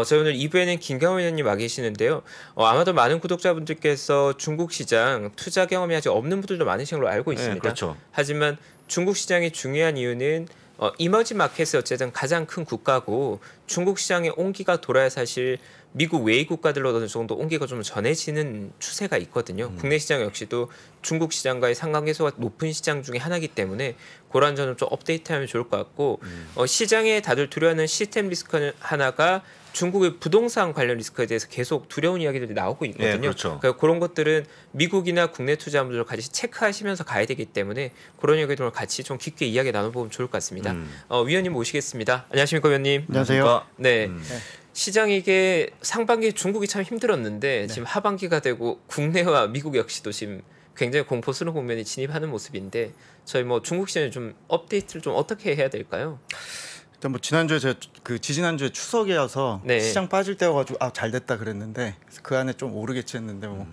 저희 오늘 2부에는 김경호 의원님 와 계시는데요. 아마도 많은 구독자분들께서 중국 시장 투자 경험이 아직 없는 분들도 많으신 걸로 알고 있습니다. 네, 그렇죠. 하지만 중국 시장이 중요한 이유는 이머징 마켓이 어쨌든 가장 큰 국가고 중국 시장의 온기가 돌아야 사실 미국 외의 국가들로 어느 정도 온기가 좀 전해지는 추세가 있거든요. 국내 시장 역시도 중국 시장과의 상관계수가 높은 시장 중에 하나이기 때문에 그런 점을 좀 업데이트하면 좋을 것 같고 시장에 다들 두려워하는 시스템 리스크 하나가 중국의 부동산 관련 리스크에 대해서 계속 두려운 이야기들이 나오고 있거든요. 네, 그렇죠. 그러니까 그런 것들은 미국이나 국내 투자자분들과 같이 체크하시면서 가야 되기 때문에 그런 이야기들을 같이 좀 깊게 이야기 나눠보면 좋을 것 같습니다. 위원님 모시겠습니다. 안녕하십니까, 위원님. 안녕하세요. 네. 시장이 이게 상반기에 중국이 참 힘들었는데 지금 하반기가 되고 국내와 미국 역시도 지금 굉장히 공포스러운 국면에 진입하는 모습인데 저희 뭐 중국 시장에 좀 업데이트를 좀 어떻게 해야 될까요? 일단 뭐 지난주에 제가 지지난주에 추석이어서 네. 시장 빠질 때여가지고 잘 됐다 그랬는데 그 안에 좀 오르겠지 했는데 뭐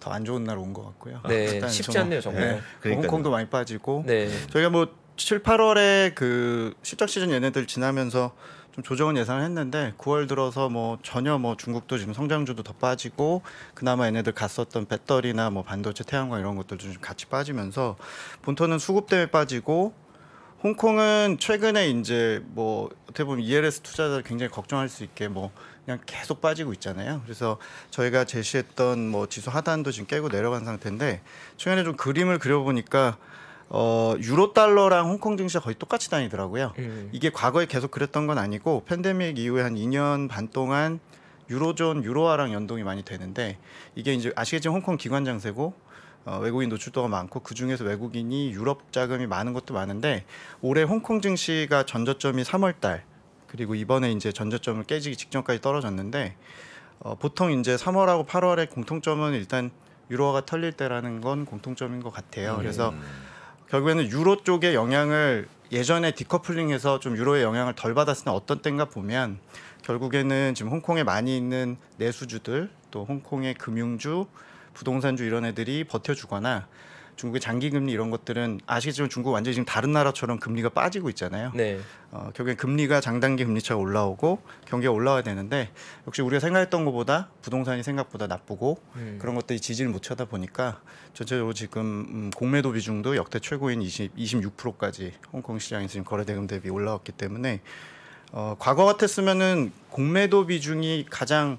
더 안 좋은 날 온 것 같고요. 네, 일단 쉽지 않네요 정말. 그러니까요. 홍콩도 많이 빠지고 네. 저희가 뭐 7, 8월에 그 실적 시즌 얘네들 지나면서 좀 조정은 예상을 했는데 9월 들어서 뭐 전혀 뭐 중국도 지금 성장주도 더 빠지고 그나마 얘네들 갔었던 배터리나 뭐 반도체, 태양광 이런 것들도 좀 같이 빠지면서 본토는 수급 때문에 빠지고 홍콩은 최근에 이제 뭐 어떻게 보면 ELS 투자자들 굉장히 걱정할 수 있게 뭐 그냥 계속 빠지고 있잖아요. 그래서 저희가 제시했던 뭐 지수 하단도 지금 깨고 내려간 상태인데 최근에 좀 그림을 그려보니까 유로 달러랑 홍콩 증시가 거의 똑같이 다니더라고요. 이게 과거에 계속 그랬던 건 아니고 팬데믹 이후에 한 2년 반 동안 유로존 유로화랑 연동이 많이 되는데 이게 이제 아시겠지만 홍콩 기관 장세고 외국인 노출도가 많고 그 중에서 외국인이 유럽 자금이 많은 것도 많은데 올해 홍콩 증시가 전저점이 3월달 그리고 이번에 이제 전저점을 깨지기 직전까지 떨어졌는데 보통 이제 3월하고 8월의 공통점은 일단 유로화가 털릴 때라는 건 공통점인 것 같아요. 그래서 결국에는 유로 쪽의 영향을 예전에 디커플링해서 좀 유로의 영향을 덜 받았을 때 어떤 때인가 보면 결국에는 지금 홍콩에 많이 있는 내수주들 또 홍콩의 금융주 부동산주 이런 애들이 버텨주거나 중국의 장기금리 이런 것들은 아시겠지만 중국 완전히 지금 다른 나라처럼 금리가 빠지고 있잖아요. 네. 결국엔 금리가 장단기 금리차가 올라오고 경기가 올라와야 되는데 역시 우리가 생각했던 것보다 부동산이 생각보다 나쁘고 그런 것들이 지지를 못 쳐다 보니까 전체적으로 지금 공매도 비중도 역대 최고인 26%까지 홍콩 시장에서 지금 거래대금 대비 올라왔기 때문에 과거 같았으면은 공매도 비중이 가장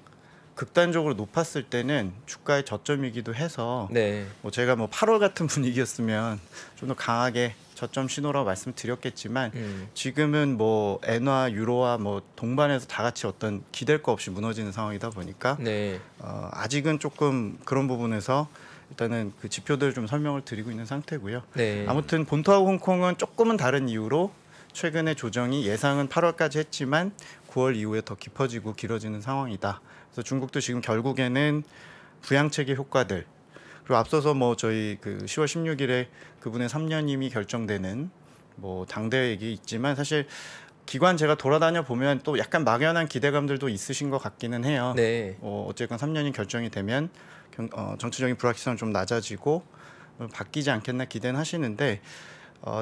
극단적으로 높았을 때는 주가의 저점이기도 해서 네. 뭐 제가 뭐 8월 같은 분위기였으면 좀 더 강하게 저점 신호라고 말씀드렸겠지만 지금은 뭐 엔화, 유로화 뭐 동반해서 다 같이 어떤 기댈 거 없이 무너지는 상황이다 보니까 네. 아직은 조금 그런 부분에서 일단은 그 지표들 좀 설명을 드리고 있는 상태고요. 네. 아무튼 본토하고 홍콩은 조금은 다른 이유로 최근에 조정이 예상은 8월까지 했지만 9월 이후에 더 깊어지고 길어지는 상황이다. 그래서 중국도 지금 결국에는 부양책의 효과들 그리고 앞서서 뭐 저희 그 10월 16일에 그분의 3년임이 결정되는 뭐 당대회议있지만 사실 기관 제가 돌아다녀 보면 또 약간 막연한 기대감들도 있으신 것 같기는 해요. 네. 어쨌건 3년이 결정이 되면 정치적인 불확실성은 좀 낮아지고 바뀌지 않겠나 기대는 하시는데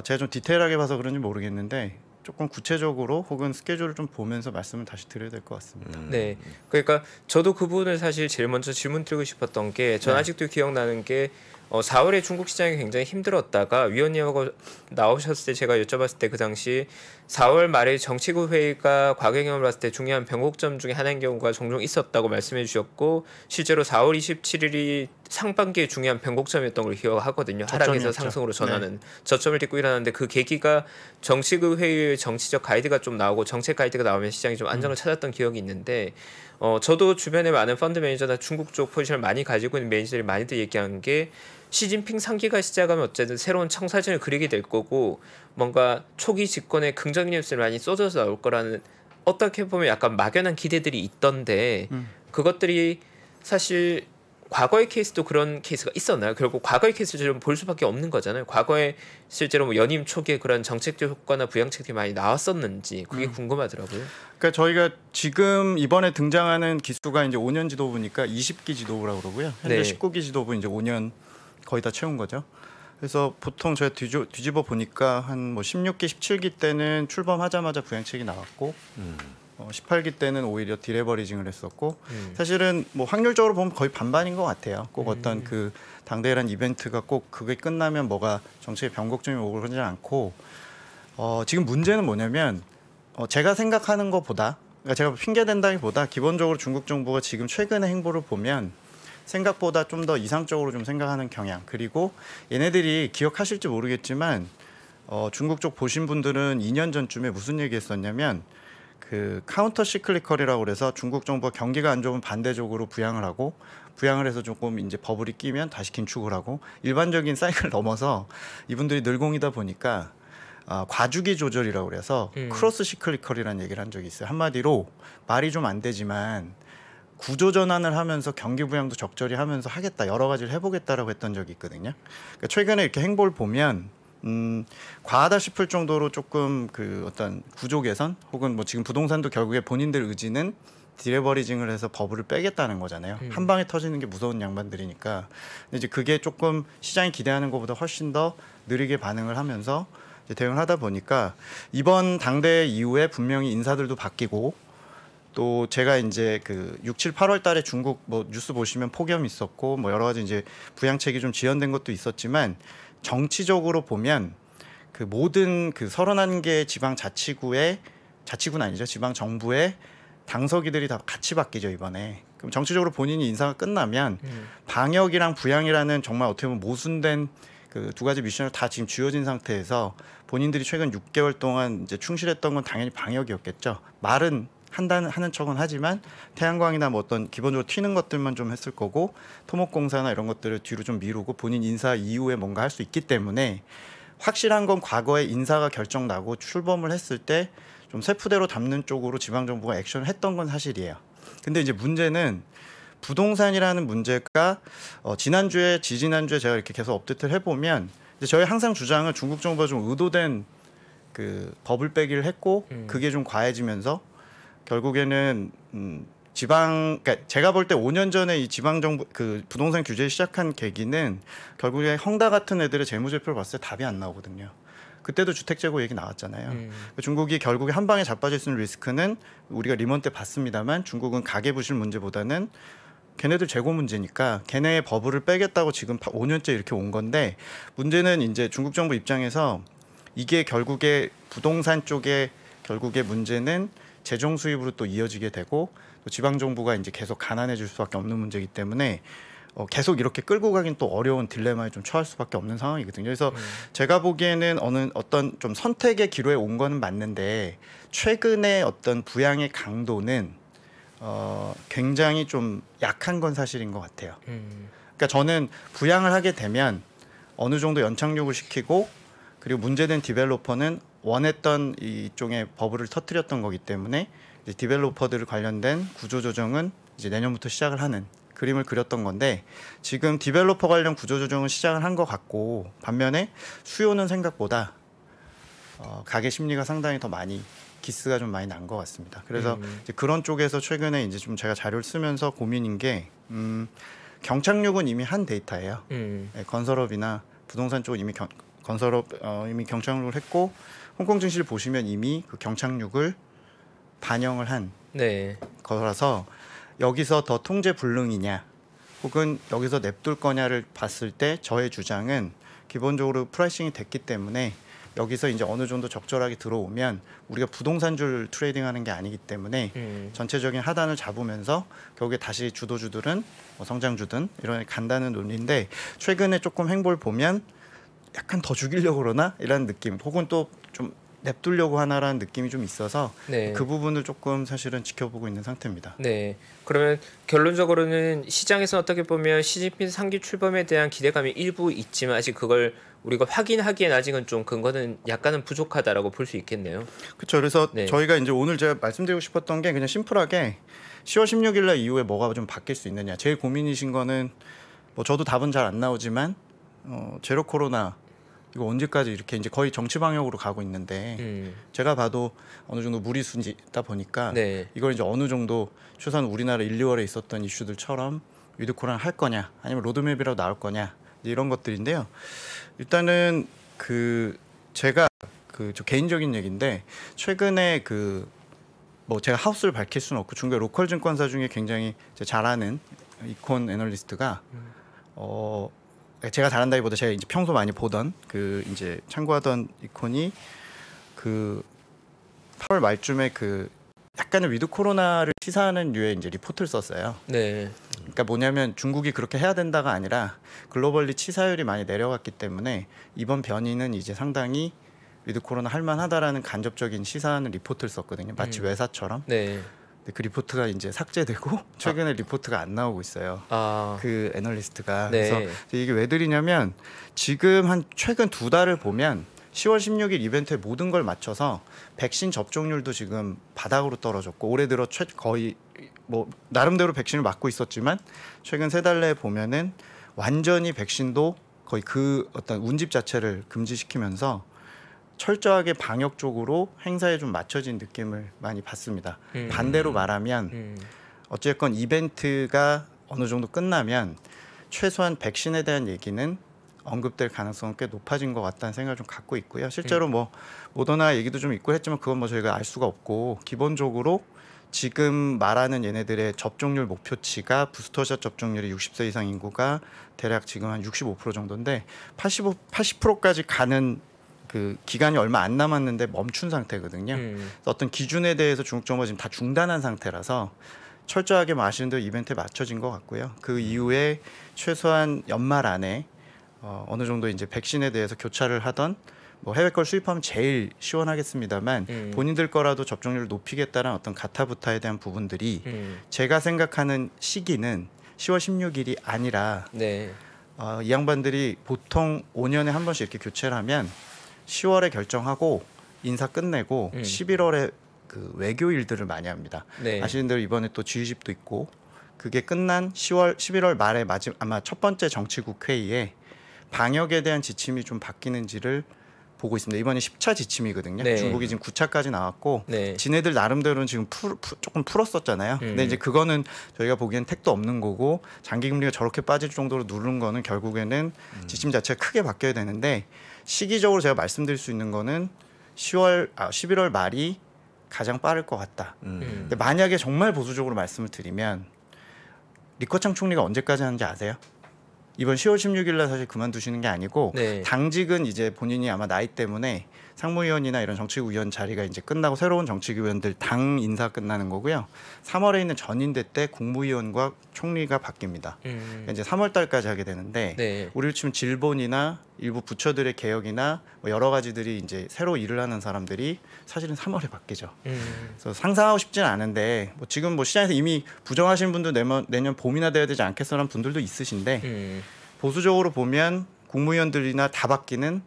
제가 좀 디테일하게 봐서 그런지 모르겠는데 조금 구체적으로 혹은 스케줄을 좀 보면서 말씀을 다시 드려야 될 것 같습니다. 네, 그러니까 저도 그 부분을 사실 제일 먼저 질문 드리고 싶었던 게 전 아직도 기억나는 게 4월에 중국 시장이 굉장히 힘들었다가 위원님하고 나오셨을 때 제가 여쭤봤을 때 그 당시 4월 말에 정치국 회의가 과거 경험을 봤을 때 중요한 변곡점 중에 하나인 경우가 종종 있었다고 말씀해 주셨고 실제로 4월 27일이 상반기에 중요한 변곡점이었던 걸 기억하거든요. 하락에서 상승으로 전환은 저점을 딛고 일어났는데 그 계기가 정치국 회의의 정치적 가이드가 좀 나오고 정책 가이드가 나오면 시장이 좀 안정을 찾았던 기억이 있는데 저도 주변에 많은 펀드 매니저나 중국 쪽 포지션을 많이 가지고 있는 매니저들이 많이들 얘기하는 게 시진핑 3기가 시작하면 어쨌든 새로운 청사진을 그리게 될 거고 뭔가 초기 집권에 긍정적 뉴스를 많이 쏟아져 나올 거라는 어떻게 보면 약간 막연한 기대들이 있던데 그것들이 사실 과거의 케이스도 그런 케이스가 있었나요? 결국 과거의 케이스를 좀 볼 수밖에 없는 거잖아요. 과거에 실제로 뭐 연임 초기에 그런 정책적 효과나 부양책들이 많이 나왔었는지 그게 궁금하더라고요. 그러니까 저희가 지금 이번에 등장하는 기수가 이제 5년 지도부니까 20기 지도부라고 그러고요. 현재 19기 지도부 이제 5년 거의 다 채운 거죠. 그래서 보통 저희가 뒤집어 보니까 한 뭐 16기, 17기 때는 출범하자마자 부양책이 나왔고 18기 때는 오히려 디레버리징을 했었고 사실은 뭐 확률적으로 보면 거의 반반인 것 같아요. 꼭 어떤 그 당대이란 이벤트가 꼭 그게 끝나면 뭐가 정책의 변곡점이 오고 그러지 않고 지금 문제는 뭐냐면 제가 생각하는 것보다 그러니까 제가 핑계 댄다기보다 기본적으로 중국 정부가 지금 최근의 행보를 보면 생각보다 좀 더 이상적으로 좀 생각하는 경향 그리고 얘네들이 기억하실지 모르겠지만 중국 쪽 보신 분들은 2년 전쯤에 무슨 얘기했었냐면 그 카운터 시클리컬이라고 그래서 중국 정부가 경기가 안 좋으면 반대적으로 부양을 하고 부양을 해서 조금 이제 버블이 끼면 다시 긴축을 하고 일반적인 사이클을 넘어서 이분들이 늘공이다 보니까 과주기 조절이라고 그래서 크로스 시클리컬이라는 얘기를 한 적이 있어요. 한마디로 말이 좀 안 되지만 구조 전환을 하면서 경기 부양도 적절히 하면서 하겠다 여러 가지를 해보겠다라고 했던 적이 있거든요. 그러니까 최근에 이렇게 행보를 보면 과하다 싶을 정도로 조금 그 어떤 구조 개선 혹은 뭐 지금 부동산도 결국에 본인들 의지는 디레버리징을 해서 버블을 빼겠다는 거잖아요. 한 방에 터지는 게 무서운 양반들이니까. 근데 이제 그게 조금 시장이 기대하는 것보다 훨씬 더 느리게 반응을 하면서 이제 대응을 하다 보니까 이번 당대 이후에 분명히 인사들도 바뀌고 또 제가 이제 그 6, 7, 8월 달에 중국 뭐 뉴스 보시면 폭염 있었고 뭐 여러 가지 이제 부양책이 좀 지연된 것도 있었지만 정치적으로 보면 그 모든 그 31개 지방 자치구의 자치구는 아니죠. 지방 정부의 당서기들이 다 같이 바뀌죠, 이번에. 그럼 정치적으로 본인이 인사가 끝나면 방역이랑 부양이라는 정말 어떻게 보면 모순된 그 두 가지 미션을 다 지금 쥐어진 상태에서 본인들이 최근 6개월 동안 이제 충실했던 건 당연히 방역이었겠죠. 말은 하는 척은 하지만 태양광이나 뭐 어떤 기본적으로 튀는 것들만 좀 했을 거고 토목공사나 이런 것들을 뒤로 좀 미루고 본인 인사 이후에 뭔가 할 수 있기 때문에 확실한 건 과거에 인사가 결정 나고 출범을 했을 때 좀 세푸대로 담는 쪽으로 지방정부가 액션을 했던 건 사실이에요. 근데 이제 문제는 부동산이라는 문제가 지난주에 지지난주에 제가 이렇게 계속 업데이트를 해보면 이제 저희 항상 주장은 중국 정부가 좀 의도된 그 버블 빼기를 했고 그게 좀 과해지면서 결국에는 그러니까 제가 볼 때 5년 전에 이 지방 정부 그 부동산 규제 시작한 계기는 결국에 헝다 같은 애들의 재무제표를 봤을 때 답이 안 나오거든요. 그때도 주택 재고 얘기 나왔잖아요. 중국이 결국에 한 방에 자빠질 수 있는 리스크는 우리가 리먼 때 봤습니다만 중국은 가계부실 문제보다는 걔네들 재고 문제니까 걔네의 버블을 빼겠다고 지금 5년째 이렇게 온 건데 문제는 이제 중국 정부 입장에서 이게 결국에 부동산 쪽에 결국에 문제는 재정 수입으로 또 이어지게 되고 또 지방 정부가 이제 계속 가난해질 수밖에 없는 문제이기 때문에 계속 이렇게 끌고 가긴 또 어려운 딜레마에 좀 처할 수밖에 없는 상황이거든요. 그래서 제가 보기에는 어떤 좀 선택의 기로에 온 거는 맞는데 최근에 어떤 부양의 강도는 굉장히 좀 약한 건 사실인 것 같아요. 그러니까 저는 부양을 하게 되면 어느 정도 연착륙을 시키고 그리고 문제된 디벨로퍼는 원했던 이쪽에 버블을 터뜨렸던 거기 때문에 이제 디벨로퍼들 관련된 구조조정은 이제 내년부터 시작을 하는 그림을 그렸던 건데 지금 디벨로퍼 관련 구조조정은 시작을 한 것 같고 반면에 수요는 생각보다 가계 심리가 상당히 더 많이 기스가 좀 많이 난 것 같습니다. 그래서 이제 그런 쪽에서 최근에 이제 좀 제가 자료를 쓰면서 고민인 게 경착륙은 이미 한 데이터예요. 네, 건설업이나 부동산 쪽은 이미 건설업 이미 경착륙을 했고 홍콩 증시를 보시면 이미 그 경착륙을 반영을 한 네. 거라서 여기서 더 통제 불능이냐 혹은 여기서 냅둘 거냐를 봤을 때 저의 주장은 기본적으로 프라이싱이 됐기 때문에 여기서 이제 어느 정도 적절하게 들어오면 우리가 부동산줄 트레이딩하는 게 아니기 때문에 전체적인 하단을 잡으면서 결국에 다시 주도주들은 성장주든 이런 간다는 논리인데 최근에 조금 행보를 보면 약간 더 죽이려고 그러나 이런 느낌 혹은 또 좀 냅두려고 하나라는 느낌이 좀 있어서 네. 그 부분을 조금 사실은 지켜보고 있는 상태입니다. 네. 그러면 결론적으로는 시장에서 어떻게 보면 시진핑 3기 출범에 대한 기대감이 일부 있지만 아직 그걸 우리가 확인하기엔 아직은 좀 근거는 약간은 부족하다라고 볼 수 있겠네요. 그렇죠. 그래서 네. 저희가 이제 오늘 제가 말씀드리고 싶었던 게 그냥 심플하게 10월 16일 날 이후에 뭐가 좀 바뀔 수 있느냐. 제일 고민이신 거는 뭐 저도 답은 잘 안 나오지만 제로 코로나 이거 언제까지 이렇게 이제 거의 정치 방역으로 가고 있는데 제가 봐도 어느 정도 무리수다 보니까 네. 이걸 이제 어느 정도 최소한 우리나라 1, 2월에 있었던 이슈들처럼 위드 코로나 할 거냐 아니면 로드맵이라도 나올 거냐 이런 것들인데요. 일단은 그 제가 저 개인적인 얘기인데 최근에 그 뭐 제가 하우스를 밝힐 수는 없고 중국의 로컬 증권사 중에 굉장히 잘 아는 이콘 애널리스트가 제가 잘한다기보다 제가 이제 평소 많이 보던 그 이제 참고하던 이콘이 그 8월 말쯤에 그 약간의 위드 코로나를 시사하는 류의 이제 리포트를 썼어요. 네. 그러니까 뭐냐면 중국이 그렇게 해야 된다가 아니라 글로벌리 치사율이 많이 내려갔기 때문에 이번 변이는 이제 상당히 위드 코로나 할만하다라는 간접적인 시사하는 리포트를 썼거든요. 마치 외사처럼. 네. 근데 그 리포트가 이제 삭제되고 최근에 리포트가 안 나오고 있어요. 그 애널리스트가. 네. 그래서 이게 왜 드리냐면 지금 한 최근 2달을 보면 10월 16일 이벤트에 모든 걸 맞춰서 백신 접종률도 지금 바닥으로 떨어졌고 올해 들어 거의 뭐 나름대로 백신을 맞고 있었지만 최근 3달 내에 보면은 완전히 백신도 거의 그 어떤 운집 자체를 금지시키면서 철저하게 방역 쪽으로 행사에 좀 맞춰진 느낌을 많이 받습니다. 반대로 말하면 어쨌건 이벤트가 어느 정도 끝나면 최소한 백신에 대한 얘기는 언급될 가능성은 꽤 높아진 것 같다는 생각을 좀 갖고 있고요. 실제로 뭐 모더나 얘기도 좀 있고 했지만 그건 뭐 저희가 알 수가 없고 기본적으로 지금 말하는 얘네들의 접종률 목표치가 부스터샷 접종률이 60세 이상 인구가 대략 지금 한 65% 정도인데 80%까지 가는 그 기간이 얼마 안 남았는데 멈춘 상태거든요. 어떤 기준에 대해서 중국 정부가 지금 다 중단한 상태라서 철저하게 마시는 대로 이벤트에 맞춰진 것 같고요. 그 이후에 최소한 연말 안에 어느 정도 이제 백신에 대해서 교차를 하던 뭐 해외 걸 수입하면 제일 시원하겠습니다만 본인들 거라도 접종률을 높이겠다는 어떤 가타부타에 대한 부분들이 제가 생각하는 시기는 10월 16일이 아니라 네. 이 양반들이 보통 5년에 한 번씩 이렇게 교체를 하면 10월에 결정하고 인사 끝내고 11월에 그 외교 일들을 많이 합니다. 네. 아시는 대로 이번에 또 G20도 있고 그게 끝난 11월 말에 아마 첫 번째 정치국 회의에 방역에 대한 지침이 좀 바뀌는지를 보고 있습니다. 이번에 10차 지침이거든요. 네. 중국이 지금 9차까지 나왔고 네. 지네들 나름대로는 지금 조금 풀었었잖아요. 근데 이제 그거는 저희가 보기엔 택도 없는 거고 장기 금리가 저렇게 빠질 정도로 누른 거는 결국에는 지침 자체가 크게 바뀌어야 되는데 시기적으로 제가 말씀드릴 수 있는 거는 11월 말이 가장 빠를 것 같다. 근데 만약에 정말 보수적으로 말씀을 드리면 리커창 총리가 언제까지 하는지 아세요? 이번 10월 16일 날 사실 그만두시는 게 아니고 네. 당직은 이제 본인이 아마 나이 때문에 상무위원이나 이런 정치국 위원 자리가 이제 끝나고 새로운 정치국 위원들 당 인사 끝나는 거고요. 3월에 있는 전인대 때 국무위원과 총리가 바뀝니다. 그러니까 이제 3월 달까지 하게 되는데 네. 우리를 치면 질본이나 일부 부처들의 개혁이나 뭐 여러 가지들이 이제 새로 일을 하는 사람들이 사실은 3월에 바뀌죠. 그래서 상상하고 싶지는 않은데 뭐 지금 뭐 시장에서 이미 부정하시는 분도 내년 봄이나 돼야 되지 않겠어라는 분들도 있으신데 보수적으로 보면 국무위원들이나 다 바뀌는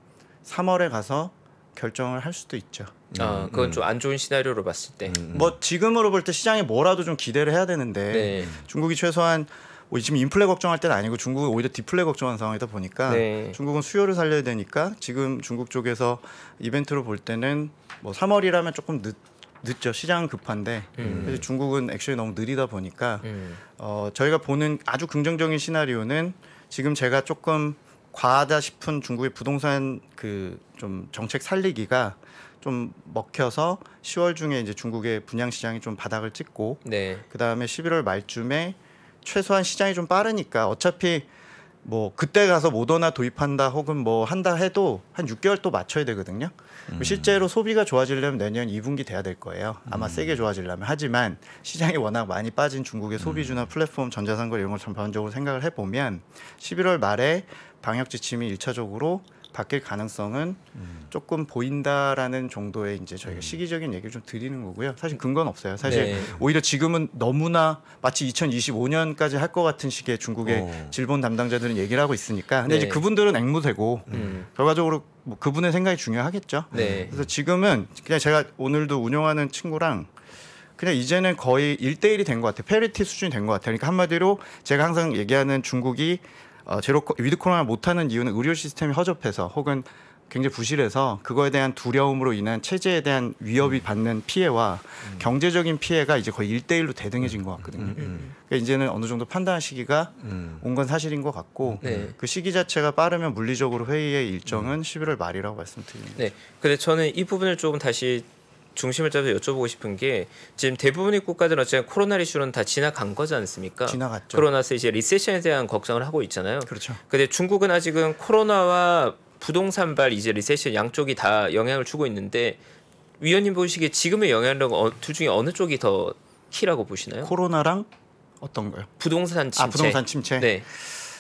3월에 가서 결정을 할 수도 있죠. 그건 좀 안 좋은 시나리오로 봤을 때. 뭐 지금으로 볼 때 시장이 뭐라도 좀 기대를 해야 되는데 네. 중국이 최소한 뭐 지금 인플레 걱정할 때는 아니고 중국은 오히려 디플레 걱정하는 상황이다 보니까 네. 중국은 수요를 살려야 되니까 지금 중국 쪽에서 이벤트로 볼 때는 뭐 3월이라면 조금 늦죠. 시장은 급한데 사실 중국은 액션이 너무 느리다 보니까 저희가 보는 아주 긍정적인 시나리오는 지금 제가 조금 과하다 싶은 중국의 부동산 그 좀 정책 살리기가 좀 먹혀서 10월 중에 이제 중국의 분양 시장이 좀 바닥을 찍고 네. 그다음에 11월 말쯤에 최소한 시장이 좀 빠르니까 어차피 뭐 그때 가서 모더나 도입한다 혹은 뭐 한다 해도 한 6개월 또 맞춰야 되거든요. 실제로 소비가 좋아지려면 내년 2분기 돼야 될 거예요. 아마 세게 좋아지려면. 하지만 시장이 워낙 많이 빠진 중국의 소비주나 플랫폼 전자상거 이런 걸 전반적으로 생각을 해보면 11월 말에 방역 지침이 1차적으로 바뀔 가능성은 조금 보인다라는 정도의 이제 저희가 시기적인 얘기를 좀 드리는 거고요. 사실 근거는 없어요. 사실 네. 오히려 지금은 너무나 마치 2025년까지 할 것 같은 식의 중국의 질본 담당자들은 얘기를 하고 있으니까. 근데 네. 이제 그분들은 앵무새고 결과적으로 뭐 그분의 생각이 중요하겠죠. 네. 그래서 지금은 그냥 제가 오늘도 운영하는 친구랑 그냥 이제는 거의 1대1이 된 것 같아요. 페리티 수준이 된 것 같아요. 그러니까 한마디로 제가 항상 얘기하는 중국이 위드 코로나 못하는 이유는 의료 시스템이 허접해서 혹은 굉장히 부실해서 그거에 대한 두려움으로 인한 체제에 대한 위협이 받는 피해와 경제적인 피해가 이제 거의 1대1로 대등해진 것 같거든요. 그러니까 이제는 어느 정도 판단 시기가 온 건 사실인 것 같고 네. 그 시기 자체가 빠르면 물리적으로 회의의 일정은 11월 말이라고 말씀드립니다. 네. 근데 저는 이 부분을 조금 다시 중심을 잡아서 여쭤보고 싶은 게 지금 대부분의 국가들은 어쨌든 코로나 이슈는 다 지나간 거지 않습니까? 지나갔죠. 그러고 나서 이제 리세션에 대한 걱정을 하고 있잖아요. 그렇죠. 근데 중국은 아직은 코로나와 부동산발 이제 리세션 양쪽이 다 영향을 주고 있는데 위원님 보시기에 지금의 영향력은 둘 중에 어느 쪽이 더 키라고 보시나요? 코로나랑 어떤 거요? 부동산 침체. 부동산 침체. 네.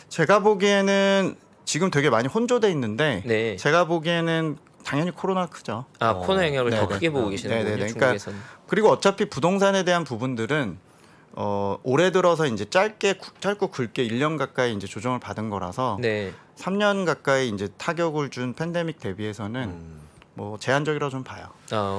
제가 보기에는 지금 되게 많이 혼조돼 있는데 네. 제가 보기에는 당연히 코로나 크죠. 코로나 영향을 더 네네. 크게 보고 계시는 거군요. 네네네. 중국에서는. 그리고 어차피 부동산에 대한 부분들은 올해 들어서 이제 짧고 굵게 1년 가까이 이제 조정을 받은 거라서 네. 3년 가까이 이제 타격을 준 팬데믹 대비해서는 뭐 제한적이라고 좀 봐요.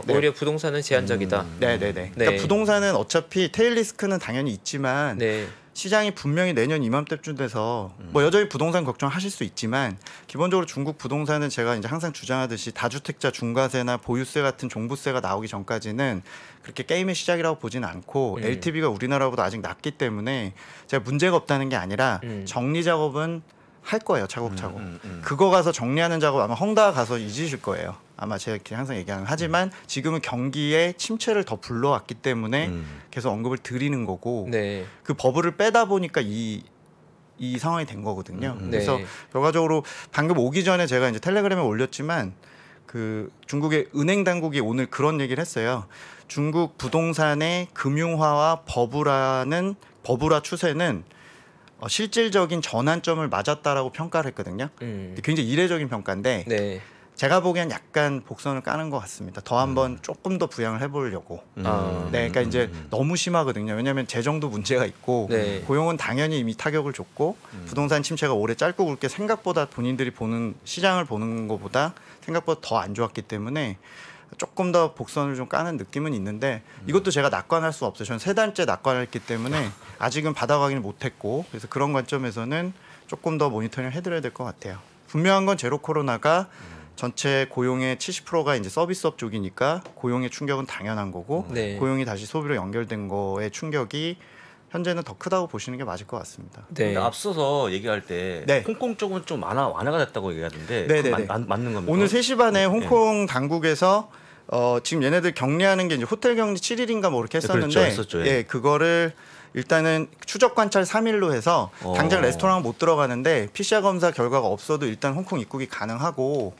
네. 오히려 부동산은 제한적이다. 네네네. 네. 그러니까 부동산은 어차피 테일 리스크는 당연히 있지만 네. 시장이 분명히 내년 이맘때쯤 돼서 뭐 여전히 부동산 걱정하실 수 있지만 기본적으로 중국 부동산은 제가 이제 항상 주장하듯이 다주택자 중과세나 보유세 같은 종부세가 나오기 전까지는 그렇게 게임의 시작이라고 보지는 않고 LTV가 우리나라보다 아직 낮기 때문에 제가 문제가 없다는 게 아니라 정리 작업은 할 거예요, 차곡차곡. 그거 가서 정리하는 작업 아마 헝다 가서 잊으실 거예요. 아마 제가 항상 얘기하는. 하지만 지금은 경기에 침체를 더 불러왔기 때문에 계속 언급을 드리는 거고 네. 그 버블을 빼다 보니까 이 상황이 된 거거든요. 그래서 네. 결과적으로 방금 오기 전에 제가 이제 텔레그램에 올렸지만 그 중국의 은행 당국이 오늘 그런 얘기를 했어요. 중국 부동산의 금융화와 버블화 추세는 실질적인 전환점을 맞았다라고 평가를 했거든요. 굉장히 이례적인 평가인데 네. 제가 보기엔 약간 복선을 까는 것 같습니다. 더 한번 조금 더 부양을 해보려고. 네, 그러니까 이제 너무 심하거든요. 왜냐하면 재정도 문제가 있고 네. 고용은 당연히 이미 타격을 줬고 부동산 침체가 올해 짧고 굵게 생각보다 본인들이 보는 시장을 보는 것보다 생각보다 더 안 좋았기 때문에 조금 더 복선을 좀 까는 느낌은 있는데 이것도 제가 낙관할 수 없어요. 저는 3달째 낙관했기 때문에 아직은 받아가기는 못했고 그래서 그런 관점에서는 조금 더 모니터링을 해드려야 될 것 같아요. 분명한 건 제로 코로나가 전체 고용의 70%가 이제 서비스업 쪽이니까 고용의 충격은 당연한 거고 네. 고용이 다시 소비로 연결된 거의 충격이 현재는 더 크다고 보시는 게 맞을 것 같습니다. 네. 근데 앞서서 얘기할 때 네. 홍콩 쪽은 좀 완화가 됐다고 얘기하던데 네네네. 맞는 겁니까? 오늘 3시 반에 홍콩 당국에서 지금 얘네들 격리하는 게 이제 호텔 격리 7일인가 뭐 이렇게 했었는데 그렇죠. 했었죠. 예. 예, 그거를 일단은 추적 관찰 3일로 해서 당장 레스토랑 못 들어가는데 PCR 검사 결과가 없어도 일단 홍콩 입국이 가능하고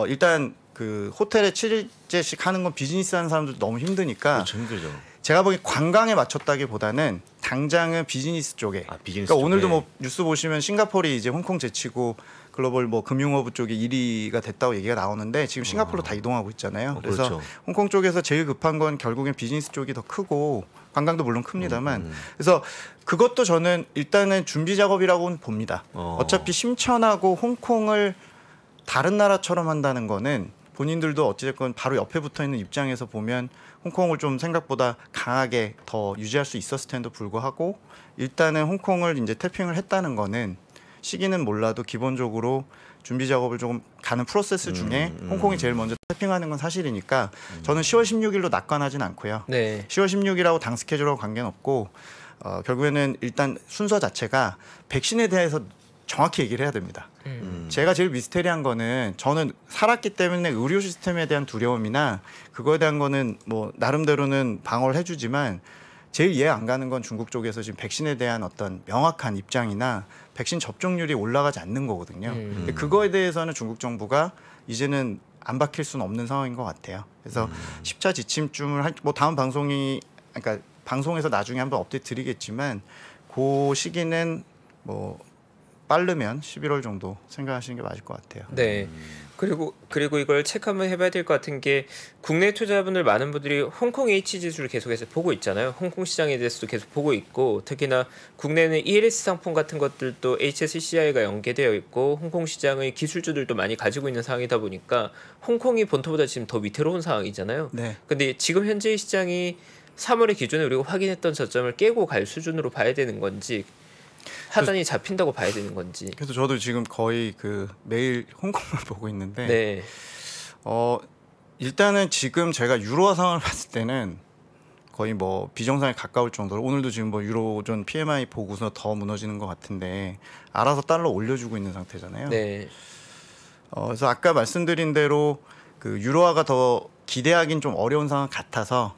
일단 그 호텔에 7일째씩 하는 건 비즈니스 하는 사람들 너무 힘드니까 그렇죠, 힘들죠. 제가 보기 관광에 맞췄다기보다는 당장은 비즈니스 쪽에. 비즈니스 그러니까 오늘도 쪽에. 뭐 뉴스 보시면 싱가포르이 이제 홍콩 제치고 글로벌 뭐 금융허브 쪽에 1위가 됐다고 얘기가 나오는데 지금 싱가포르로 다 이동하고 있잖아요. 그래서 그렇죠. 홍콩 쪽에서 제일 급한 건 결국엔 비즈니스 쪽이 더 크고 관광도 물론 큽니다만 그래서 그것도 저는 일단은 준비 작업이라고는 봅니다. 어차피 심천하고 홍콩을 다른 나라처럼 한다는 거는 본인들도 어찌됐건 바로 옆에 붙어 있는 입장에서 보면 홍콩을 좀 생각보다 강하게 더 유지할 수 있었을 텐데도 불구하고 일단은 홍콩을 이제 태핑을 했다는 거는 시기는 몰라도 기본적으로 준비 작업을 조금 가는 프로세스 중에 홍콩이 제일 먼저 태핑하는 건 사실이니까 저는 10월 16일로 낙관하진 않고요. 네. 10월 16일하고 당 스케줄하고 관계는 없고 결국에는 일단 순서 자체가 백신에 대해서 정확히 얘기를 해야 됩니다. 제가 제일 미스테리한 거는 저는 살았기 때문에 의료 시스템에 대한 두려움이나 그거에 대한 거는 뭐 나름대로는 방어를 해주지만 제일 이해 안 가는 건 중국 쪽에서 지금 백신에 대한 어떤 명확한 입장이나 백신 접종률이 올라가지 않는 거거든요. 근데 그거에 대해서는 중국 정부가 이제는 안 박힐 수는 없는 상황인 것 같아요. 그래서 10차 지침쯤을 뭐 다음 그러니까 방송에서 나중에 한번 업데이트 드리겠지만 그 시기는 뭐 빠르면 11월 정도 생각하시는 게 맞을 것 같아요. 네. 그리고 이걸 체크 한번 해봐야 될 것 같은 게 국내 투자분들 많은 분들이 홍콩 H 지수를 계속해서 보고 있잖아요. 홍콩 시장에 대해서도 계속 보고 있고 특히나 국내는 ELS 상품 같은 것들도 HSCI가 연계되어 있고 홍콩 시장의 기술주들도 많이 가지고 있는 상황이다 보니까 홍콩이 본토보다 지금 더 위태로운 상황이잖아요. 네. 근데 지금 현재의 시장이 3월의 기준에 우리가 확인했던 저점을 깨고 갈 수준으로 봐야 되는 건지 하단이 잡힌다고 봐야 되는 건지. 그래서 저도 지금 거의 그 매일 홍콩을 보고 있는데 네. 일단은 지금 제가 유로화 상황을 봤을 때는 거의 뭐 비정상에 가까울 정도로 오늘도 지금 뭐 유로존 PMI 보고서 더 무너지는 것 같은데 알아서 달러 올려주고 있는 상태잖아요. 네. 그래서 아까 말씀드린 대로 그 유로화가 더 기대하긴 좀 어려운 상황 같아서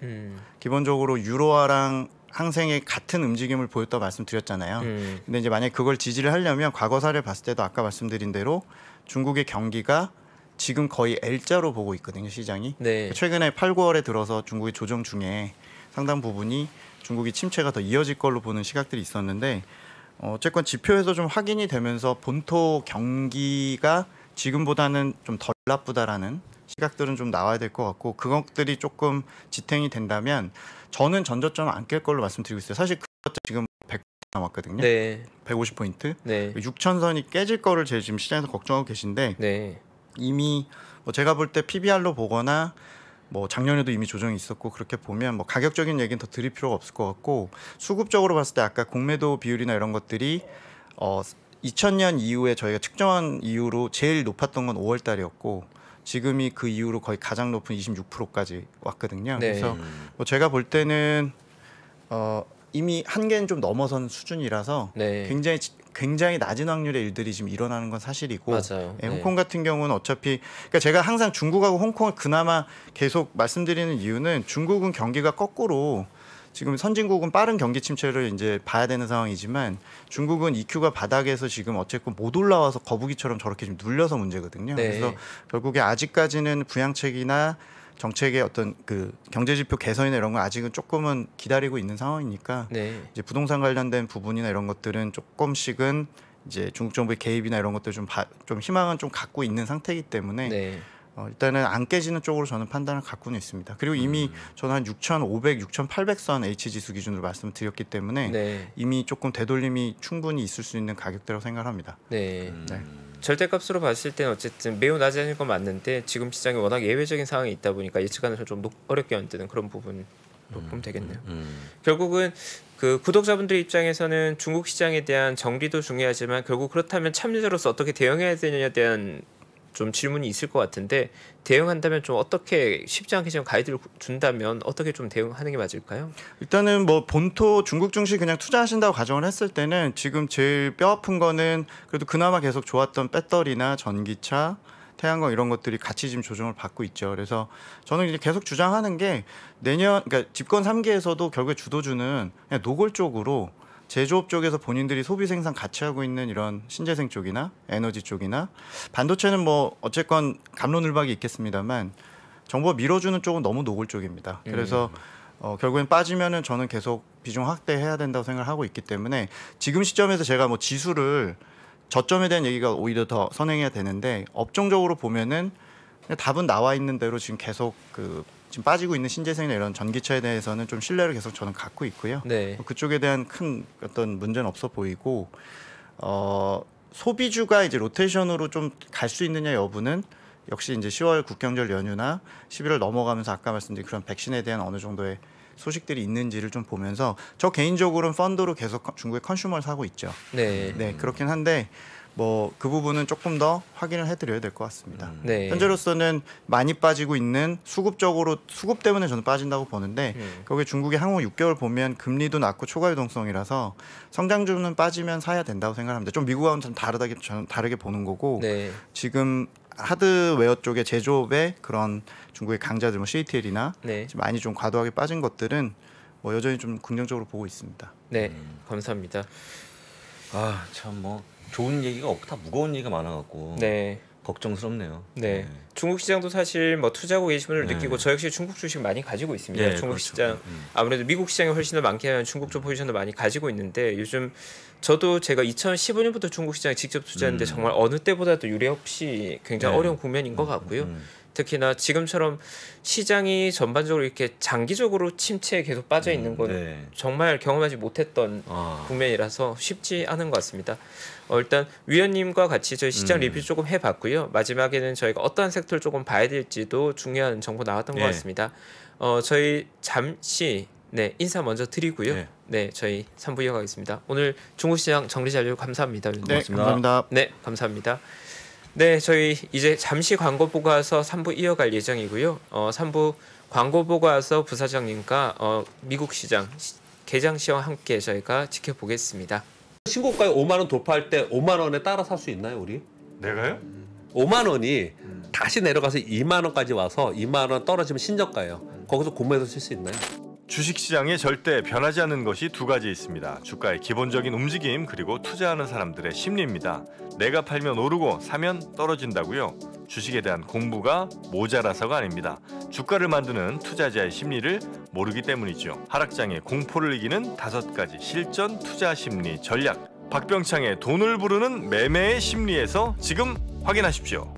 기본적으로 유로화랑 항생의 같은 움직임을 보였다고 말씀드렸잖아요. 근데 이제 만약에 그걸 지지를 하려면 과거 사례를 봤을 때도 아까 말씀드린 대로 중국의 경기가 지금 거의 L자로 보고 있거든요, 시장이. 네. 최근에 8, 9월에 들어서 중국의 조정 중에 상당 부분이 중국이 침체가 더 이어질 걸로 보는 시각들이 있었는데 어쨌건 지표에서 좀 확인이 되면서 본토 경기가 지금보다는 좀 덜 나쁘다라는 시각들은 좀 나와야 될 것 같고 그것들이 조금 지탱이 된다면 저는 전저점을 안 깰 걸로 말씀드리고 있어요. 사실 그 지금 100 남았거든요. 네. 150포인트. 네. 6천선이 깨질 거를 제일 지금 시장에서 걱정하고 계신데 네. 이미 뭐 제가 볼 때 PBR로 보거나 뭐 작년에도 이미 조정이 있었고 그렇게 보면 뭐 가격적인 얘기는 더 드릴 필요가 없을 것 같고 수급적으로 봤을 때 아까 공매도 비율이나 이런 것들이 2000년 이후에 저희가 측정한 이후로 제일 높았던 건 5월 달이었고 지금이 그 이후로 거의 가장 높은 26%까지 왔거든요. 네. 그래서 뭐 제가 볼 때는 이미 한계는 좀 넘어선 수준이라서 네. 굉장히 낮은 확률의 일들이 지금 일어나는 건 사실이고 맞아요. 예, 네. 홍콩 같은 경우는 어차피 그러니까 제가 항상 중국하고 홍콩을 그나마 계속 말씀드리는 이유는 중국은 경기가 거꾸로 지금 선진국은 빠른 경기 침체를 이제 봐야 되는 상황이지만 중국은 EQ가 바닥에서 지금 어쨌든 못 올라와서 거북이처럼 저렇게 좀 눌려서 문제거든요. 네. 그래서 결국에 아직까지는 부양책이나 정책의 어떤 그 경제지표 개선이나 이런 건 아직은 조금은 기다리고 있는 상황이니까 네. 이제 부동산 관련된 부분이나 이런 것들은 조금씩은 이제 중국 정부의 개입이나 이런 것들 좀 희망은 좀 갖고 있는 상태이기 때문에 네. 일단은 안 깨지는 쪽으로 저는 판단을 갖고는 있습니다. 그리고 이미 저는 한 6,500, 6,800선 H지수 기준으로 말씀드렸기 때문에 네. 이미 조금 되돌림이 충분히 있을 수 있는 가격대라고 생각합니다. 네. 네. 절대값으로 봤을 때는 어쨌든 매우 낮아진 건 맞는데 지금 시장이 워낙 예외적인 상황이 있다 보니까 예측하는 좀 어렵게 만드는 그런 부분으로 보면 되겠네요. 결국은 그 구독자분들 입장에서는 중국 시장에 대한 정리도 중요하지만 결국 그렇다면 참여자로서 어떻게 대응해야 되느냐에 대한 좀 질문이 있을 것 같은데 대응한다면 좀 어떻게 쉽지 않게 지금 가이드를 준다면 어떻게 좀 대응하는 게 맞을까요? 일단은 뭐 본토 중국 증시 그냥 투자하신다고 가정을 했을 때는 지금 제일 뼈아픈 거는 그래도 그나마 계속 좋았던 배터리나 전기차, 태양광 이런 것들이 같이 지금 조정을 받고 있죠. 그래서 저는 이제 계속 주장하는 게 내년 그러니까 집권 3기에서도 결국에 주도주는 그냥 노골적으로 제조업 쪽에서 본인들이 소비 생산 같이 하고 있는 이런 신재생 쪽이나 에너지 쪽이나 반도체는 뭐 어쨌건 갑론을박이 있겠습니다만 정부가 밀어주는 쪽은 너무 노골 쪽입니다. 그래서 결국엔 빠지면은 저는 계속 비중 확대해야 된다고 생각을 하고 있기 때문에 지금 시점에서 제가 뭐 지수를 저점에 대한 얘기가 오히려 더 선행해야 되는데 업종적으로 보면은 그냥 답은 나와 있는 대로 지금 계속 지금 빠지고 있는 신재생이나 이런 전기차에 대해서는 좀 신뢰를 계속 저는 갖고 있고요. 네. 그쪽에 대한 큰 어떤 문제는 없어 보이고 소비주가 이제 로테이션으로 좀 갈 수 있느냐 여부는 역시 이제 10월 국경절 연휴나 11월 넘어가면서 아까 말씀드린 그런 백신에 대한 어느 정도의 소식들이 있는지를 좀 보면서 저 개인적으로는 펀드로 계속 중국의 컨슈머를 사고 있죠. 네. 네, 그렇긴 한데 뭐 그 부분은 조금 더 확인을 해드려야 될 것 같습니다. 네. 현재로서는 많이 빠지고 있는 수급 때문에 저는 빠진다고 보는데 거기에 중국의 향후 6개월 보면 금리도 낮고 초과 유동성이라서 성장주는 빠지면 사야 된다고 생각합니다. 좀 미국하고는 좀 저는 다르게 보는 거고 네. 지금 하드웨어 쪽의 제조업의 그런 중국의 강자들 뭐 CATL이나 네. 많이 좀 과도하게 빠진 것들은 뭐 여전히 좀 긍정적으로 보고 있습니다. 네. 감사합니다. 아 참 뭐 좋은 얘기가 없고 다 무거운 얘기가 많아갖고 네. 걱정스럽네요. 네. 중국 시장도 사실 뭐 투자하고 계신 분을 네. 느끼고 저 역시 중국 주식 많이 가지고 있습니다. 네, 중국 그렇죠. 시장 아무래도 미국 시장이 훨씬 더 많긴 하면 중국 쪽 포지션도 많이 가지고 있는데 요즘 저도 제가 2015년부터 중국 시장에 직접 투자했는데 정말 어느 때보다도 유례 없이 굉장히 네. 어려운 국면인 것 같고요. 특히나 지금처럼 시장이 전반적으로 이렇게 장기적으로 침체에 계속 빠져 있는 건 네. 정말 경험하지 못했던 국면이라서 쉽지 않은 것 같습니다. 일단 위원님과 같이 저희 시장 리뷰 조금 해봤고요. 마지막에는 저희가 어떠한 섹터를 조금 봐야 될지도 중요한 정보 나왔던 것 네. 같습니다. 저희 잠시 인사 먼저 드리고요. 네. 저희 3부 이어가겠습니다. 오늘 중국 시장 정리 자료 감사합니다. 위원님. 네, 감사합니다. 네, 감사합니다. 네, 저희 이제 잠시 광고 보고 와서 3부 이어갈 예정이고요. 3부 광고 보고 와서 부사장님과 미국 시장 개장 시황 함께 저희가 지켜보겠습니다. 신고가에 5만 원 돌파할 때 5만 원에 따라 살 수 있나요, 우리? 내가요? 5만 원이 다시 내려가서 2만 원까지 와서 2만 원 떨어지면 신저가예요. 거기서 공매도 쓸 수 있나요? 주식시장에 절대 변하지 않는 것이 두 가지 있습니다. 주가의 기본적인 움직임 그리고 투자하는 사람들의 심리입니다. 내가 팔면 오르고 사면 떨어진다고요? 주식에 대한 공부가 모자라서가 아닙니다. 주가를 만드는 투자자의 심리를 모르기 때문이죠. 하락장의 공포를 이기는 5가지 실전 투자 심리 전략. 박병창의 돈을 부르는 매매의 심리에서 지금 확인하십시오.